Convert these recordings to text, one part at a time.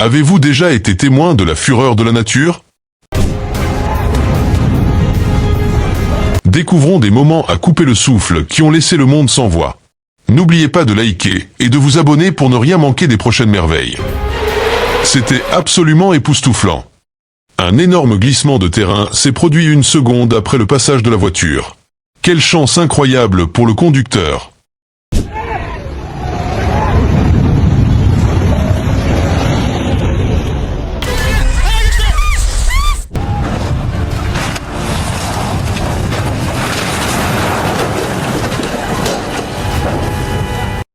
Avez-vous déjà été témoin de la fureur de la nature? Découvrons des moments à couper le souffle qui ont laissé le monde sans voix. N'oubliez pas de liker et de vous abonner pour ne rien manquer des prochaines merveilles. C'était absolument époustouflant. Un énorme glissement de terrain s'est produit une seconde après le passage de la voiture. Quelle chance incroyable pour le conducteur!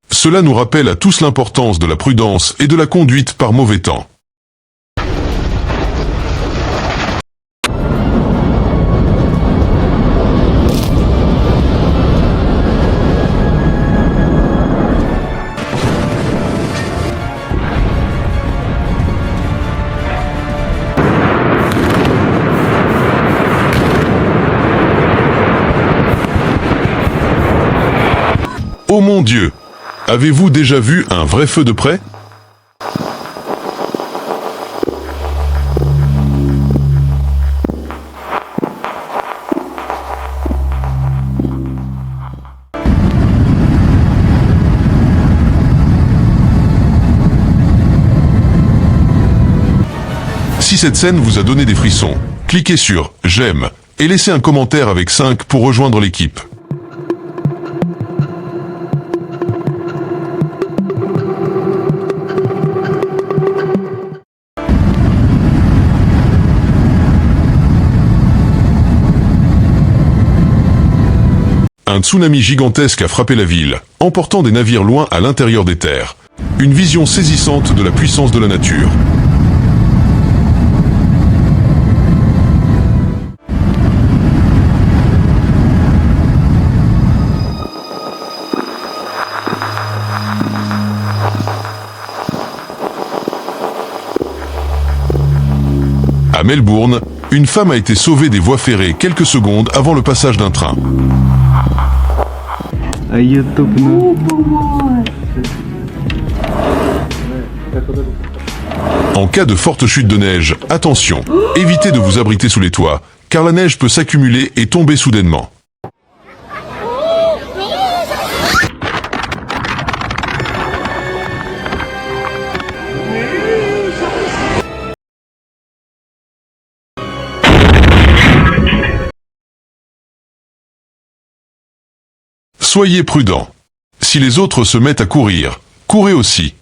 Cela nous rappelle à tous l'importance de la prudence et de la conduite par mauvais temps. Oh mon Dieu! Avez-vous déjà vu un vrai feu de près? Si cette scène vous a donné des frissons, cliquez sur « J'aime » et laissez un commentaire avec 5 pour rejoindre l'équipe. Un tsunami gigantesque a frappé la ville, emportant des navires loin à l'intérieur des terres. Une vision saisissante de la puissance de la nature. À Melbourne, une femme a été sauvée des voies ferrées quelques secondes avant le passage d'un train. En cas de forte chute de neige, attention, évitez de vous abriter sous les toits, car la neige peut s'accumuler et tomber soudainement. Soyez prudents. Si les autres se mettent à courir, courez aussi.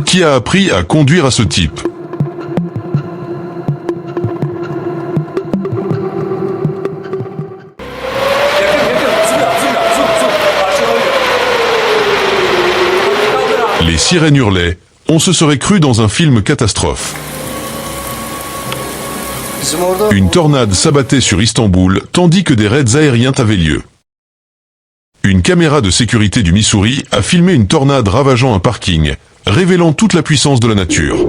Qui a appris à conduire à ce type? Les sirènes hurlaient, on se serait cru dans un film catastrophe. Une tornade s'abattait sur Istanbul tandis que des raids aériens avaient lieu. Une caméra de sécurité du Missouri a filmé une tornade ravageant un parking, révélant toute la puissance de la nature.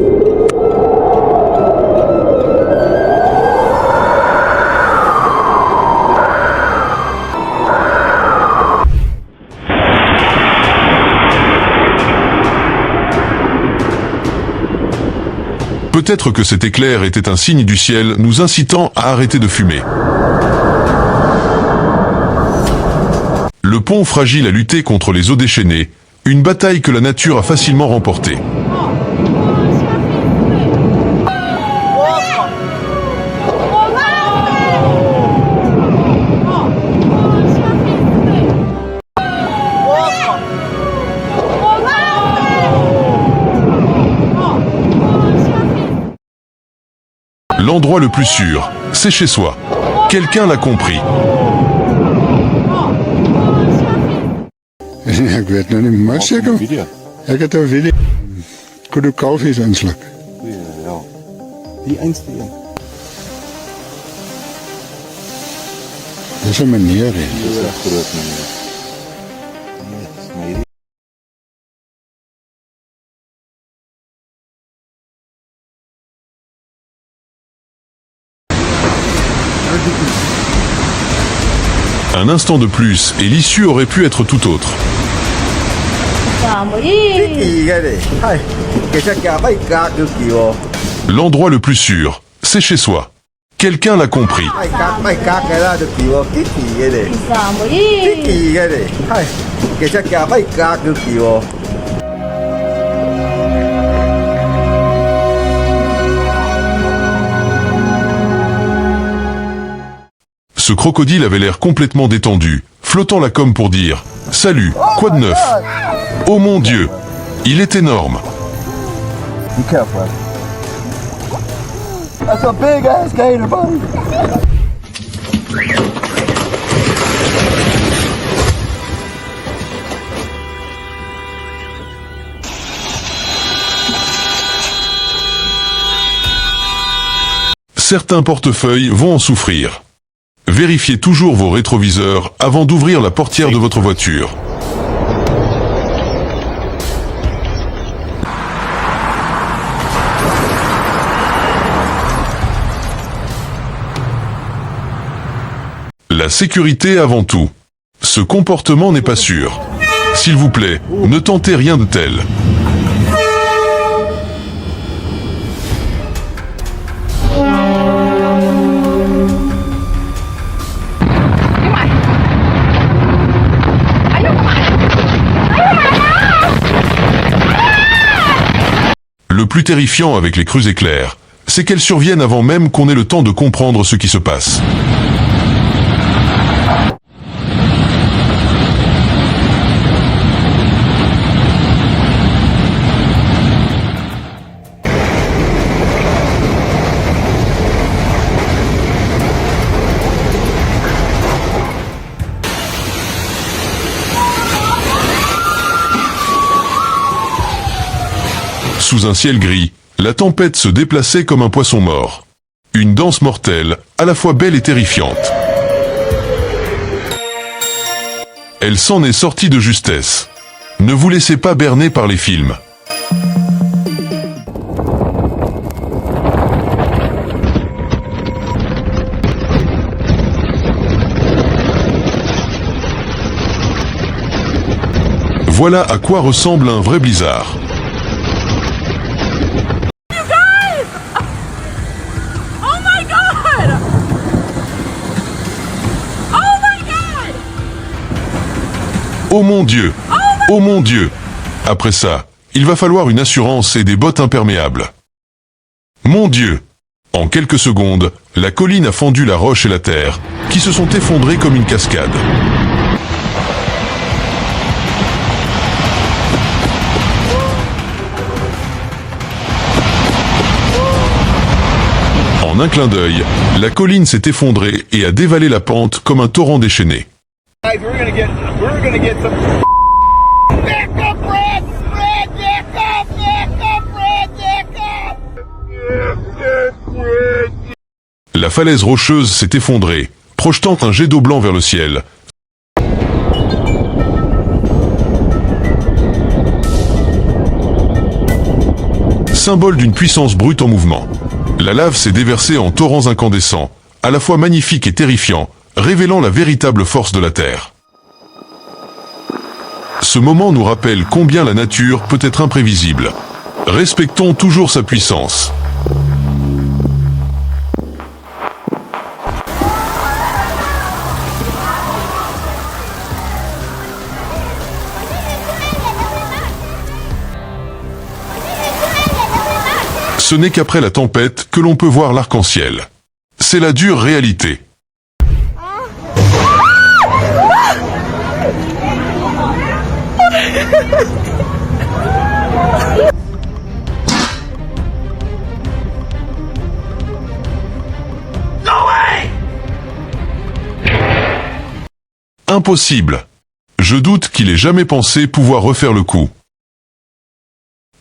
Peut-être que cet éclair était un signe du ciel nous incitant à arrêter de fumer. Le pont fragile a lutté contre les eaux déchaînées, une bataille que la nature a facilement remportée. L'endroit le plus sûr, c'est chez soi. Quelqu'un l'a compris. Ik weet nog niet, maar zeker. Ik heb een video. Goede koffiesaanslag. Ja. Die einste. Dat is een meneer. Hè. Dat is echt groot, meneer. Un instant de plus et l'issue aurait pu être tout autre. L'endroit le plus sûr, c'est chez soi. Quelqu'un l'a compris. Ce crocodile avait l'air complètement détendu, flottant la comme pour dire « Salut, quoi de neuf ?» Oh mon Dieu, il est énorme. Be careful. That's a big ass gator, buddy. Certains portefeuilles vont en souffrir. Vérifiez toujours vos rétroviseurs avant d'ouvrir la portière de votre voiture. La sécurité avant tout. Ce comportement n'est pas sûr. S'il vous plaît, ne tentez rien de tel. Le plus terrifiant avec les crues éclairs, c'est qu'elles surviennent avant même qu'on ait le temps de comprendre ce qui se passe. Sous un ciel gris, la tempête se déplaçait comme un poisson mort. Une danse mortelle, à la fois belle et terrifiante. Elle s'en est sortie de justesse. Ne vous laissez pas berner par les films. Voilà à quoi ressemble un vrai blizzard. Oh mon Dieu! Oh mon Dieu! Après ça, il va falloir une assurance et des bottes imperméables. Mon Dieu! En quelques secondes, la colline a fendu la roche et la terre, qui se sont effondrées comme une cascade. En un clin d'œil, la colline s'est effondrée et a dévalé la pente comme un torrent déchaîné. Guys, we're gonna get some. Back up, Brad! Brad, back up! Back up, Brad! Back up! La falaise rocheuse s'est effondrée, projetant un jet d'eau blanc vers le ciel. Symbole d'une puissance brute en mouvement. La lave s'est déversée en torrents incandescents, à la fois magnifiques et terrifiants, révélant la véritable force de la Terre. Ce moment nous rappelle combien la nature peut être imprévisible. Respectons toujours sa puissance. Ce n'est qu'après la tempête que l'on peut voir l'arc-en-ciel. C'est la dure réalité. Impossible. Je doute qu'il ait jamais pensé pouvoir refaire le coup.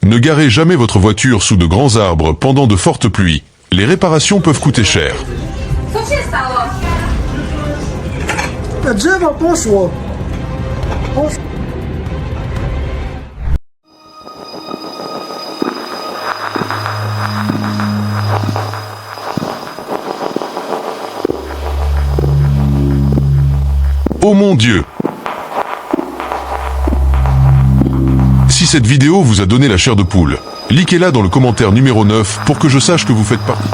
Ne garez jamais votre voiture sous de grands arbres pendant de fortes pluies. Les réparations peuvent coûter cher. Drzewo poszło. Oh mon Dieu! Si cette vidéo vous a donné la chair de poule, likez-la dans le commentaire numéro 9 pour que je sache que vous faites partie.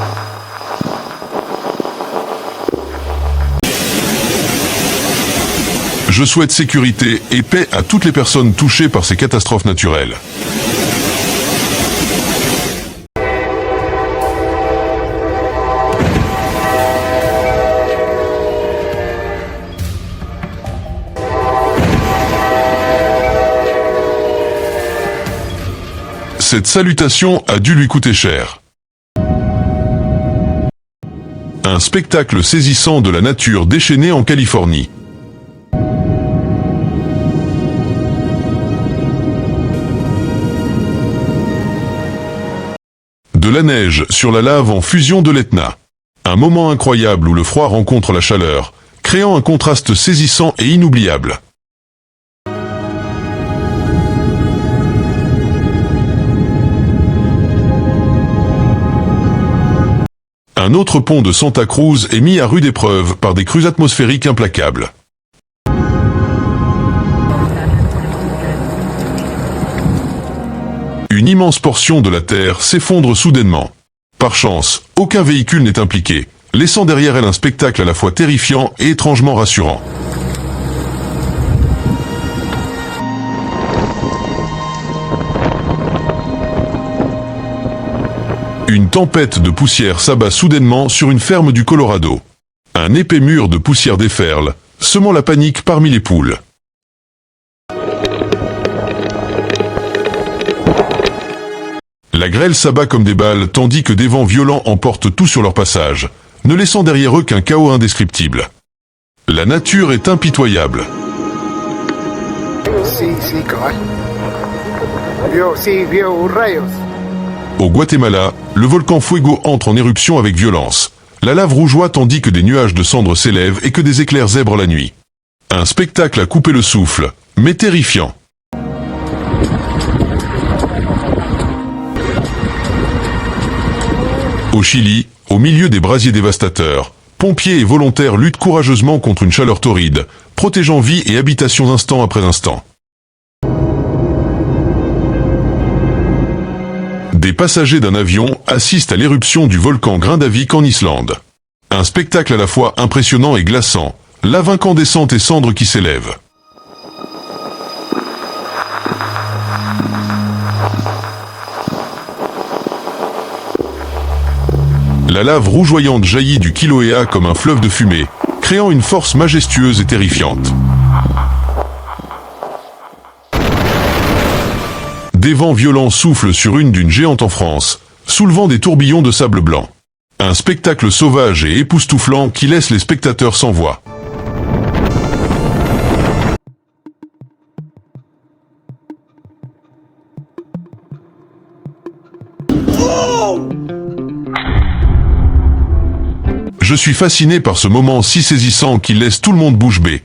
Je souhaite sécurité et paix à toutes les personnes touchées par ces catastrophes naturelles. Cette salutation a dû lui coûter cher. Un spectacle saisissant de la nature déchaînée en Californie. De la neige sur la lave en fusion de l'Etna. Un moment incroyable où le froid rencontre la chaleur, créant un contraste saisissant et inoubliable. Un autre pont de Santa Cruz est mis à rude épreuve par des crues atmosphériques implacables. Une immense portion de la Terre s'effondre soudainement. Par chance, aucun véhicule n'est impliqué, laissant derrière elle un spectacle à la fois terrifiant et étrangement rassurant. Une tempête de poussière s'abat soudainement sur une ferme du Colorado. Un épais mur de poussière déferle, semant la panique parmi les poules. La grêle s'abat comme des balles tandis que des vents violents emportent tout sur leur passage, ne laissant derrière eux qu'un chaos indescriptible. La nature est impitoyable. Au Guatemala, le volcan Fuego entre en éruption avec violence. La lave rougeoie tandis que des nuages de cendres s'élèvent et que des éclairs zèbrent la nuit. Un spectacle à couper le souffle, mais terrifiant. Au Chili, au milieu des brasiers dévastateurs, pompiers et volontaires luttent courageusement contre une chaleur torride, protégeant vie et habitations instant après instant. Des passagers d'un avion assistent à l'éruption du volcan Grindavik en Islande. Un spectacle à la fois impressionnant et glaçant, lave incandescente et cendres qui s'élèvent. La lave rougeoyante jaillit du Kilauea comme un fleuve de fumée, créant une force majestueuse et terrifiante. Des vents violents soufflent sur une dune géante en France, soulevant des tourbillons de sable blanc. Un spectacle sauvage et époustouflant qui laisse les spectateurs sans voix. Je suis fasciné par ce moment si saisissant qui laisse tout le monde bouche bée.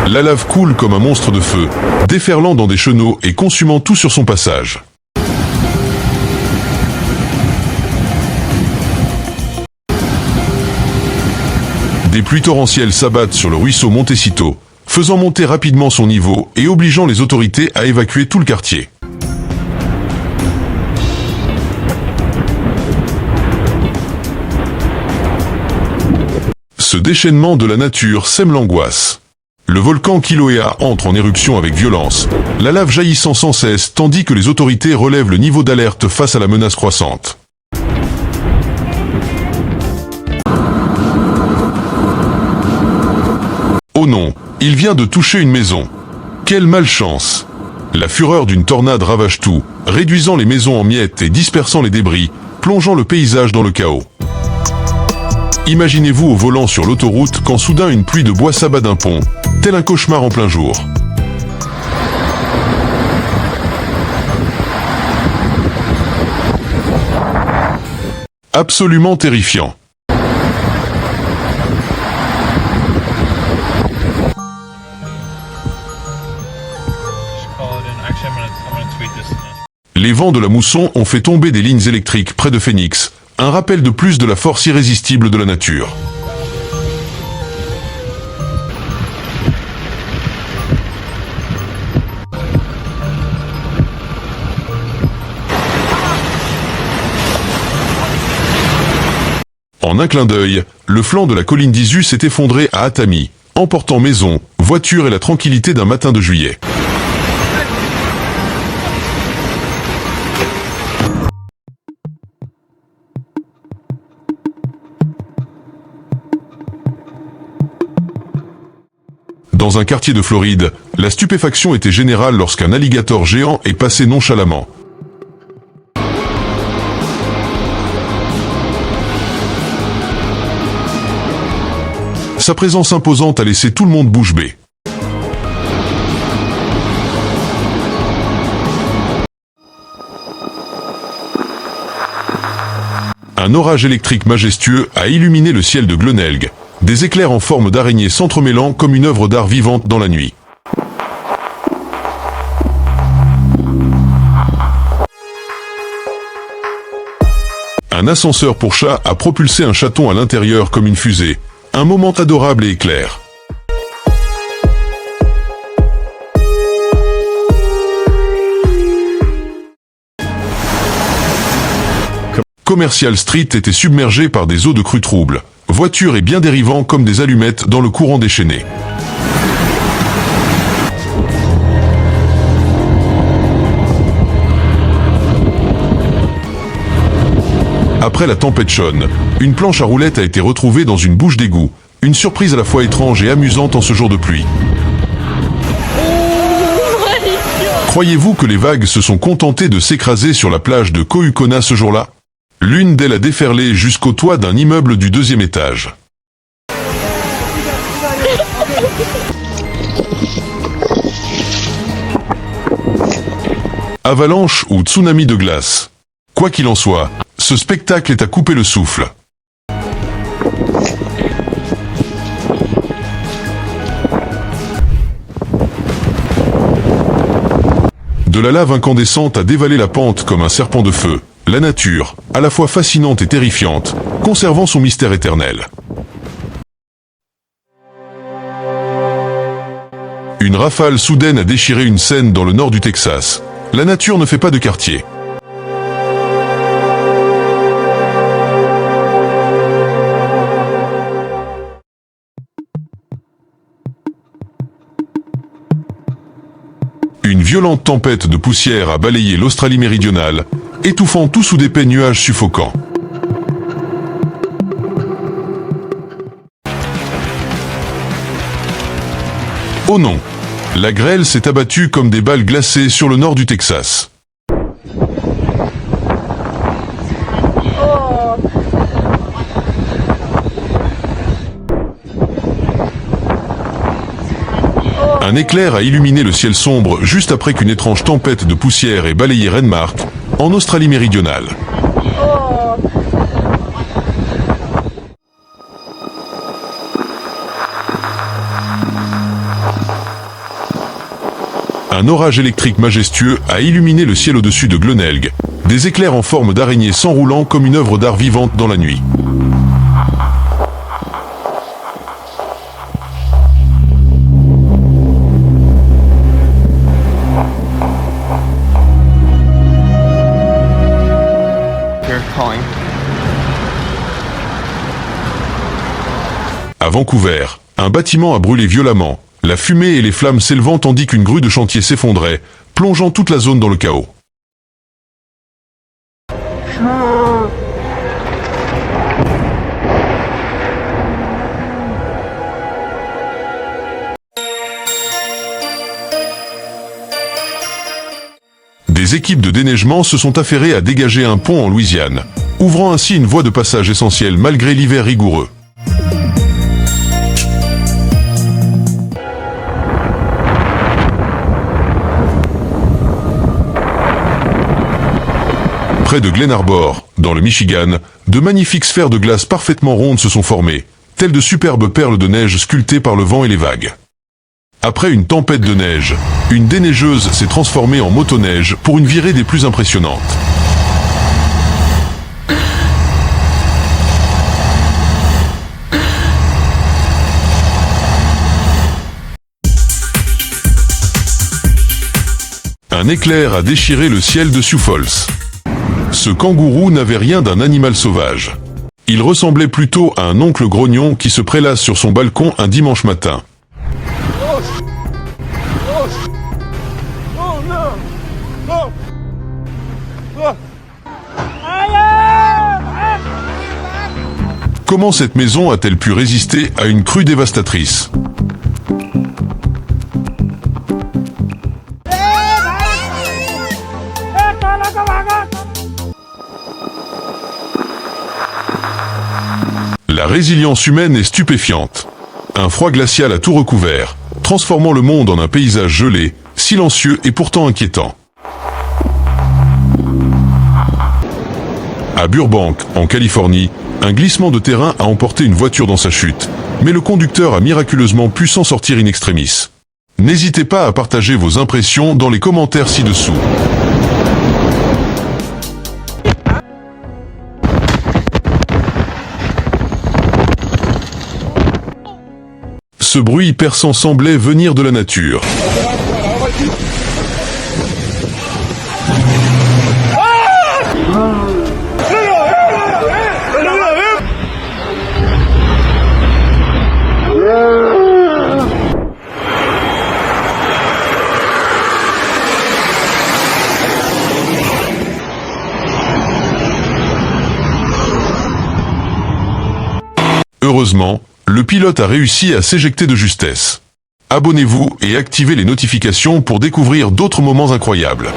La lave coule comme un monstre de feu, déferlant dans des chenaux et consumant tout sur son passage. Des pluies torrentielles s'abattent sur le ruisseau Montecito, faisant monter rapidement son niveau et obligeant les autorités à évacuer tout le quartier. Ce déchaînement de la nature sème l'angoisse. Le volcan Kilauea entre en éruption avec violence, la lave jaillissant sans cesse tandis que les autorités relèvent le niveau d'alerte face à la menace croissante. Oh non, il vient de toucher une maison. Quelle malchance! La fureur d'une tornade ravage tout, réduisant les maisons en miettes et dispersant les débris, plongeant le paysage dans le chaos. Imaginez-vous au volant sur l'autoroute quand soudain une pluie de bois s'abat d'un pont, tel un cauchemar en plein jour. Absolument terrifiant. Les vents de la mousson ont fait tomber des lignes électriques près de Phoenix, Un rappel de plus de la force irrésistible de la nature. En un clin d'œil, le flanc de la colline d'Izu s'est effondré à Atami, emportant maisons, voitures et la tranquillité d'un matin de juillet. Dans un quartier de Floride, la stupéfaction était générale lorsqu'un alligator géant est passé nonchalamment. Sa présence imposante a laissé tout le monde bouche bée. Un orage électrique majestueux a illuminé le ciel de Glenelg. Des éclairs en forme d'araignée s'entremêlant comme une œuvre d'art vivante dans la nuit. Un ascenseur pour chat a propulsé un chaton à l'intérieur comme une fusée. Un moment adorable et éclair. Commercial Street était submergé par des eaux de crue troubles. Voitures et biens dérivants comme des allumettes dans le courant déchaîné. Après la tempête Sean, une planche à roulettes a été retrouvée dans une bouche d'égout. Une surprise à la fois étrange et amusante en ce jour de pluie. Croyez-vous que les vagues se sont contentées de s'écraser sur la plage de Koukona ce jour-là? L'une d'elles a déferlé jusqu'au toit d'un immeuble du 2e étage. Avalanche ou tsunami de glace. Quoi qu'il en soit, ce spectacle est à couper le souffle. De la lave incandescente a dévalé la pente comme un serpent de feu. La nature, à la fois fascinante et terrifiante, conservant son mystère éternel. Une rafale soudaine a déchiré une scène dans le nord du Texas. La nature ne fait pas de quartier. Une violente tempête de poussière a balayé l'Australie méridionale, étouffant tout sous d'épais nuages suffocants. Oh non! La grêle s'est abattue comme des balles glacées sur le nord du Texas. Un éclair a illuminé le ciel sombre juste après qu'une étrange tempête de poussière ait balayé Renmark, en Australie méridionale. Un orage électrique majestueux a illuminé le ciel au-dessus de Glenelg. Des éclairs en forme d'araignée s'enroulant comme une œuvre d'art vivante dans la nuit. À Vancouver, un bâtiment a brûlé violemment, la fumée et les flammes s'élevant tandis qu'une grue de chantier s'effondrait, plongeant toute la zone dans le chaos. Des équipes de déneigement se sont affairées à dégager un pont en Louisiane, ouvrant ainsi une voie de passage essentielle malgré l'hiver rigoureux. Près de Glen Arbor, dans le Michigan, de magnifiques sphères de glace parfaitement rondes se sont formées, telles de superbes perles de neige sculptées par le vent et les vagues. Après une tempête de neige, une déneigeuse s'est transformée en motoneige pour une virée des plus impressionnantes. Un éclair a déchiré le ciel de Sioux Falls. Ce kangourou n'avait rien d'un animal sauvage. Il ressemblait plutôt à un oncle grognon qui se prélasse sur son balcon un dimanche matin. Comment cette maison a-t-elle pu résister à une crue dévastatrice ? La résilience humaine est stupéfiante. Un froid glacial a tout recouvert, transformant le monde en un paysage gelé, silencieux et pourtant inquiétant. À Burbank, en Californie, un glissement de terrain a emporté une voiture dans sa chute, mais le conducteur a miraculeusement pu s'en sortir in extremis. N'hésitez pas à partager vos impressions dans les commentaires ci-dessous. Ce bruit perçant semblait venir de la nature. Heureusement, le pilote a réussi à s'éjecter de justesse. Abonnez-vous et activez les notifications pour découvrir d'autres moments incroyables.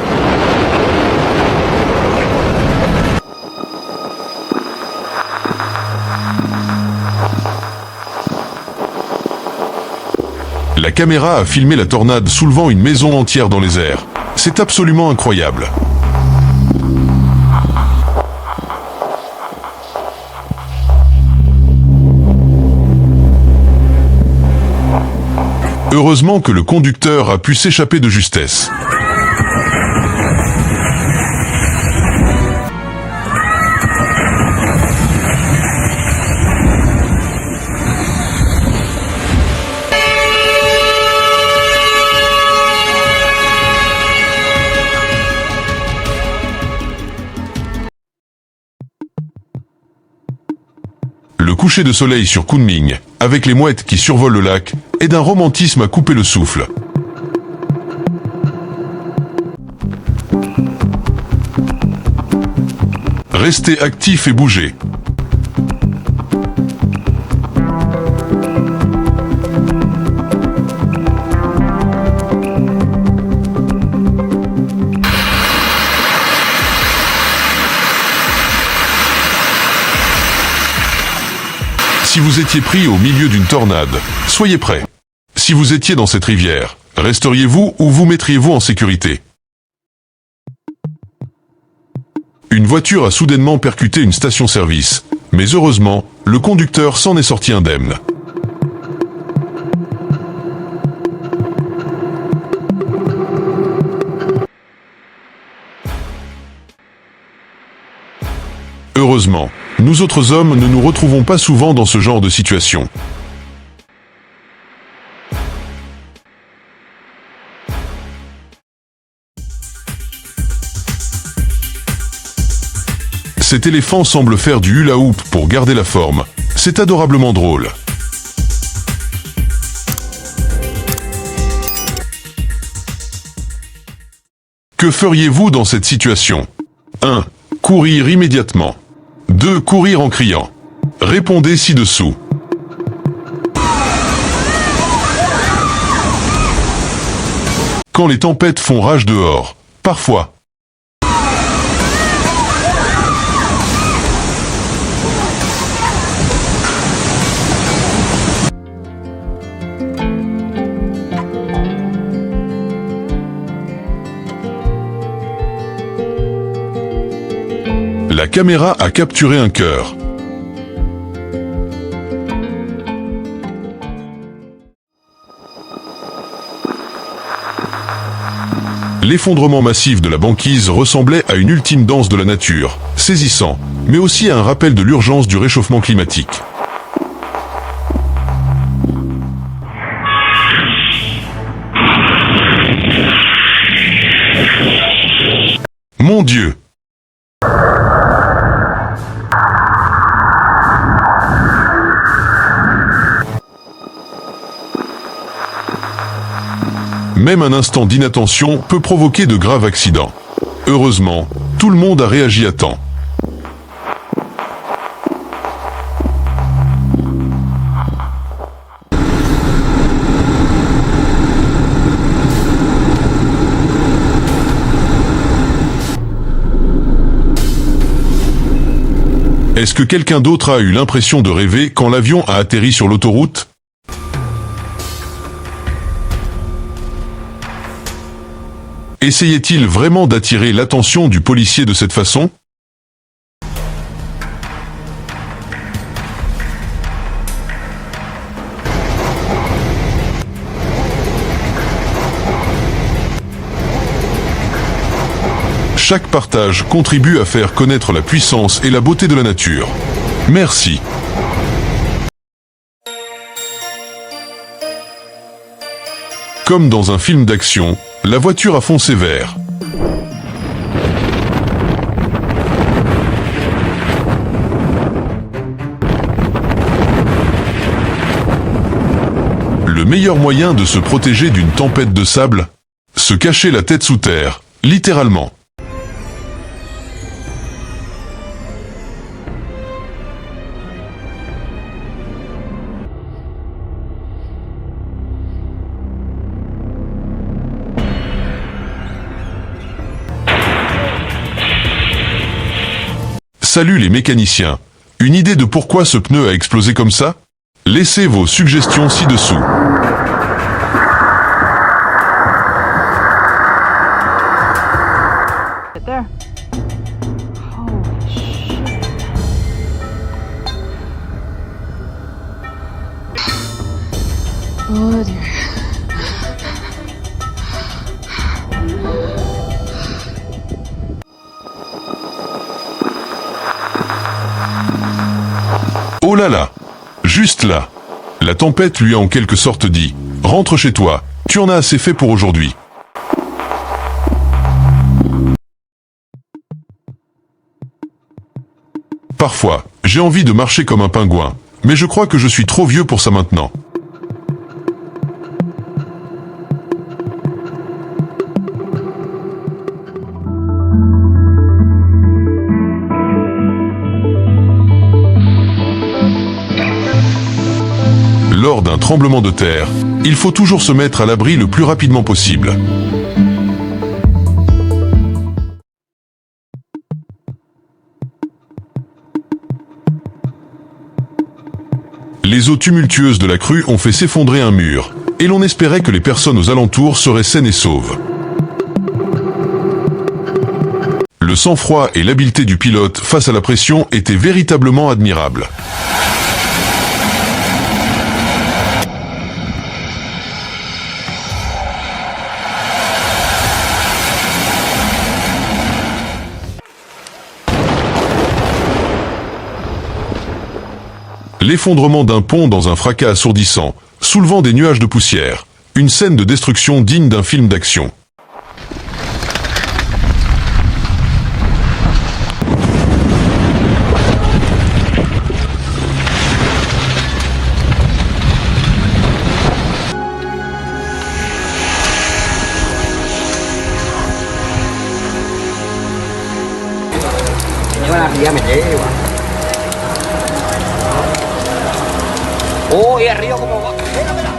La caméra a filmé la tornade soulevant une maison entière dans les airs. C'est absolument incroyable. Heureusement que le conducteur a pu s'échapper de justesse. Le coucher de soleil sur Kunming, avec les mouettes qui survolent le lac, est d'un romantisme à couper le souffle. Restez actifs et bougez. Si vous étiez pris au milieu d'une tornade, soyez prêts. Si vous étiez dans cette rivière, resteriez-vous ou vous mettriez-vous en sécurité ? Une voiture a soudainement percuté une station-service, mais heureusement, le conducteur s'en est sorti indemne. Heureusement, nous autres hommes ne nous retrouvons pas souvent dans ce genre de situation. Cet éléphant semble faire du hula hoop pour garder la forme. C'est adorablement drôle. Que feriez-vous dans cette situation ? 1. Courir immédiatement. 2. Courir en criant. Répondez ci-dessous. Quand les tempêtes font rage dehors, parfois. La caméra a capturé un cœur. L'effondrement massif de la banquise ressemblait à une ultime danse de la nature, saisissant, mais aussi à un rappel de l'urgence du réchauffement climatique. Mon Dieu! Même un instant d'inattention peut provoquer de graves accidents. Heureusement, tout le monde a réagi à temps. Est-ce que quelqu'un d'autre a eu l'impression de rêver quand l'avion a atterri sur l'autoroute ? Essayait-il vraiment d'attirer l'attention du policier de cette façon ? Chaque partage contribue à faire connaître la puissance et la beauté de la nature. Merci. Comme dans un film d'action, la voiture a foncé vert. Le meilleur moyen de se protéger d'une tempête de sable ? Se cacher la tête sous terre, littéralement. Salut les mécaniciens. Une idée de pourquoi ce pneu a explosé comme ça ? Laissez vos suggestions ci-dessous. There. Holy shit. Oh dear. Oh là là! Juste là! La tempête lui a en quelque sorte dit « Rentre chez toi, tu en as assez fait pour aujourd'hui ». Parfois, j'ai envie de marcher comme un pingouin, mais je crois que je suis trop vieux pour ça maintenant. Lors d'un tremblement de terre, il faut toujours se mettre à l'abri le plus rapidement possible. Les eaux tumultueuses de la crue ont fait s'effondrer un mur, et l'on espérait que les personnes aux alentours seraient saines et sauves. Le sang-froid et l'habileté du pilote face à la pression étaient véritablement admirables. L'effondrement d'un pont dans un fracas assourdissant, soulevant des nuages de poussière. Une scène de destruction digne d'un film d'action. Oh, y arriba como va.